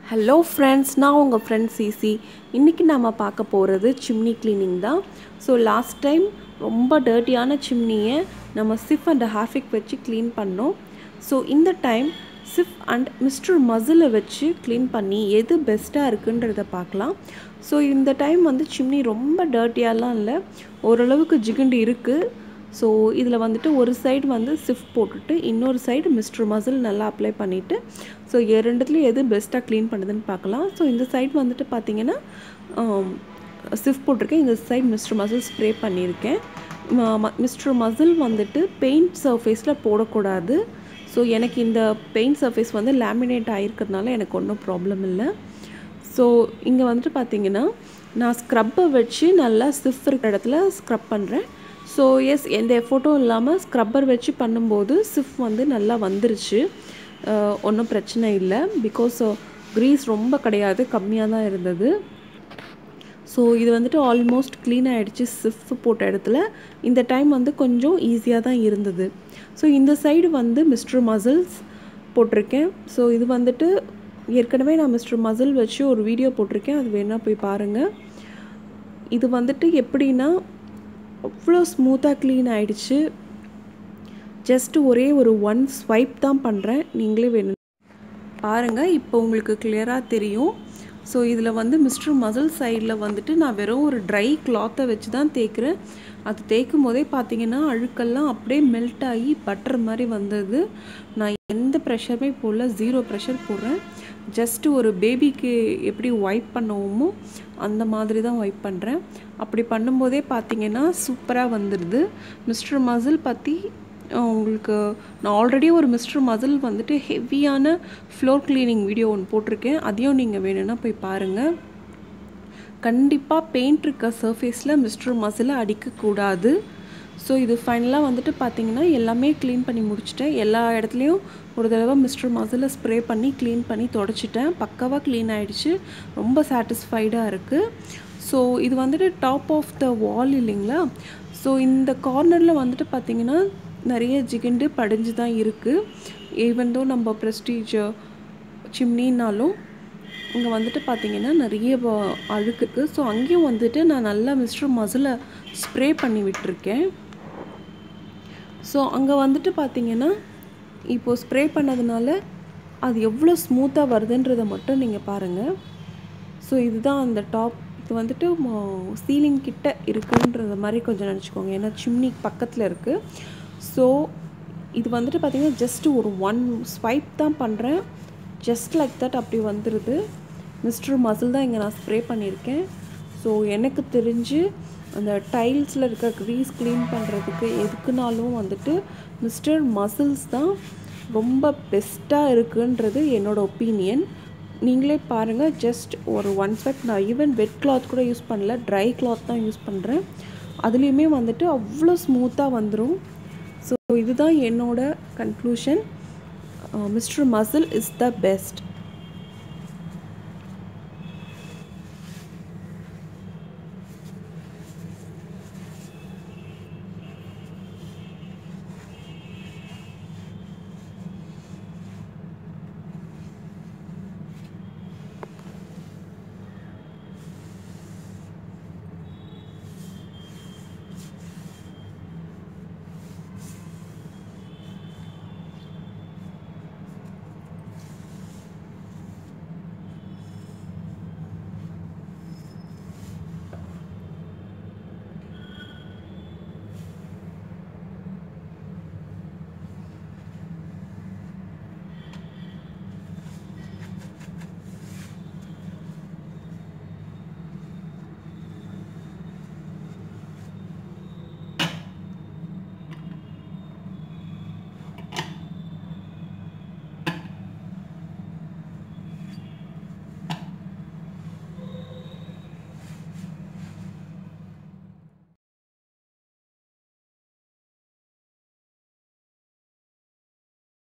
Hello friends, நான் உங்கள் friend CC. இன்னைக்கு நாம பார்க்க போகிறது chimney cleaning தான். So last time ரொம்ப டர்ட்டியான chimney-யை நம்ம சிஃப் அண்ட் ஹார்பிக் வச்சு க்ளீன் பண்ணோம். ஸோ இந்த டைம் சிஃப் அண்ட் மிஸ்டர் மசிலை வச்சு க்ளீன் பண்ணி எது பெஸ்ட்டாக இருக்குன்றதை பார்க்கலாம். ஸோ இந்த டைம் வந்து chimney ரொம்ப டர்ட்டியாலாம் இல்லை, ஓரளவுக்கு ஜிகுண்டு இருக்குது. ஸோ இதில் வந்துட்டு ஒரு சைடு வந்து சிஃப் போட்டுட்டு இன்னொரு சைடு மிஸ்டர் மசில் நல்லா அப்ளை பண்ணிவிட்டு ஸோ ரெண்டுத்துலேயும் எது பெஸ்ட்டாக க்ளீன் பண்ணுதுன்னு பார்க்கலாம். ஸோ இந்த சைடு வந்துட்டு பார்த்திங்கன்னா சிஃப் போட்டிருக்கேன், இந்த சைடு மிஸ்டர் மசில் ஸ்ப்ரே பண்ணியிருக்கேன். மிஸ்டர் மசில் வந்துட்டு பெயிண்ட் சர்ஃபேஸில் போடக்கூடாது. ஸோ எனக்கு இந்த பெயிண்ட் சர்ஃபேஸ் வந்து லேமினேட் ஆகிருக்கிறதுனால எனக்கு ஒன்றும் ப்ராப்ளம் இல்லை. ஸோ இங்கே வந்துட்டு பார்த்திங்கன்னா நான் ஸ்க்ரப்பை வச்சு நல்லா சிஃப் இருக்கிற இடத்துல ஸ்க்ரப் பண்ணுறேன். ஸோ எஸ், எந்த எஃபோர்ட்டும் இல்லாமல் ஸ்க்ரப்பர் வச்சு பண்ணும்போது சிஃப் வந்து நல்லா வந்துருச்சு, ஒன்றும் பிரச்சனை இல்லை. பிகாஸ் க்ரீஸ் ரொம்ப கிடையாது, கம்மியாக தான் இருந்தது. ஸோ இது வந்துட்டு ஆல்மோஸ்ட் க்ளீன் ஆகிடுச்சு சிஃப் போட்ட இடத்துல. இந்த டைம் வந்து கொஞ்சம் ஈஸியாக தான் இருந்தது. ஸோ இந்த சைடு வந்து மிஸ்டர் மசில்ஸ் போட்டிருக்கேன். ஸோ இது வந்துட்டு ஏற்கனவே நான் மிஸ்டர் மசில் வச்சு ஒரு வீடியோ போட்டிருக்கேன், அது வேணால் போய் பாருங்கள். இது வந்துட்டு எப்படின்னா அவ்வளோ ஸ்மூத்தாக க்ளீன் ஆகிடுச்சு. ஜஸ்ட்டு ஒரே ஒரு ஒன் ஸ்வைப் தான் பண்ணுறேன், நீங்களே வேணும் பாருங்கள், இப்போ உங்களுக்கு கிளியராக தெரியும். ஸோ இதில் வந்து மிஸ்டர் மசில் சைடில் வந்துட்டு நான் வெறும் ஒரு ட்ரை கிளாத்தை வச்சு தான் தேய்க்கிறேன். அது தேய்க்கும் போதே பார்த்தீங்கன்னா அழுக்கெல்லாம் அப்படியே மெல்ட் ஆகி பட்டர் மாதிரி வந்தது. நான் எந்த ப்ரெஷருமே போடல, 0 ப்ரெஷர் போடுறேன். ஜஸ்ட்டு ஒரு பேபிக்கு எப்படி வைப் பண்ணுவோமோ அந்த மாதிரி தான் வைப் பண்ணுறேன். அப்படி பண்ணும்போதே பார்த்தீங்கன்னா சூப்பராக வந்துடுது. மிஸ்டர் மசில் பற்றி உங்களுக்கு நான் ஆல்ரெடி ஒரு மிஸ்டர் மசில் வந்துட்டு ஹெவியான ஃப்ளோர் க்ளீனிங் வீடியோ ஒன்று போட்டிருக்கேன், அதையும் நீங்கள் வேணும்னா போய் பாருங்கள். கண்டிப்பாக பெயிண்ட் இருக்க சர்ஃபேஸில் மிஸ்டர் மசிலை அடிக்கக்கூடாது. ஸோ இது ஃபைனலாக வந்துட்டு பார்த்திங்கன்னா எல்லாமே க்ளீன் பண்ணி முடிச்சிட்டேன். எல்லா இடத்துலையும் ஒரு தடவை மிஸ்டர் மசிலை ஸ்ப்ரே பண்ணி க்ளீன் பண்ணி தொடச்சிட்டேன். பக்காவாக க்ளீன் ஆகிடுச்சு, ரொம்ப சாட்டிஸ்ஃபைடாக இருக்குது. ஸோ இது வந்துட்டு டாப் ஆஃப் த வால் இல்லைங்களா. ஸோ இந்த கார்னரில் வந்துட்டு பார்த்திங்கன்னா நிறைய ஜிகுண்டு படிஞ்சு தான் இருக்குது. ஈவன் தோ நம்ம ப்ரெஸ்டீஜ் சிம்னினாலும் இங்கே வந்துட்டு பார்த்திங்கன்னா நிறைய அழுக்கு இருக்குது. ஸோ அங்கேயும் வந்துட்டு நான் நல்லா மிஸ்டர் மசிலை ஸ்ப்ரே பண்ணி விட்டுருக்கேன். ஸோ அங்கே வந்துட்டு பார்த்திங்கன்னா இப்போது ஸ்ப்ரே பண்ணதுனால அது எவ்வளோ ஸ்மூத்தாக வருதுன்றதை மட்டும் நீங்கள் பாருங்கள். ஸோ இதுதான் அந்த டாப். இது வந்துட்டு சீலிங் கிட்ட இருக்குன்றத மாதிரி கொஞ்சம் நினச்சிக்கோங்க, ஏன்னா சிம்னி பக்கத்தில் இருக்குது. ஸோ இது வந்துட்டு பார்த்திங்கன்னா ஜஸ்ட்டு ஒரு ஒன் ஸ்வைப் தான் பண்ணுறேன், ஜஸ்ட் லைக் தட் அப்படி வந்துடுது. மிஸ்டர் மசில் தான் இங்கே நான் ஸ்ப்ரே பண்ணியிருக்கேன். ஸோ எனக்கு தெரிஞ்சு அந்த டைல்ஸில் இருக்க க்ரீஸ் க்ளீன் பண்ணுறதுக்கு எதுக்குனாலும் வந்துட்டு மிஸ்டர் மசில்ஸ் தான் ரொம்ப பெஸ்ட்டாக இருக்குன்றது என்னோடய ஒப்பீனியன். நீங்களே பாருங்கள், ஜஸ்ட் ஒரு ஒன் ஸ்வைப். நான் ஈவன் வெட் கிளாத் கூட யூஸ் பண்ணல, ட்ரை கிளாத் தான் யூஸ் பண்ணுறேன். அதுலேயுமே வந்துட்டு அவ்வளோ ஸ்மூத்தாக வந்துடும். ஸோ இதுதான் என்னோட conclusion. Mister muscle is the best.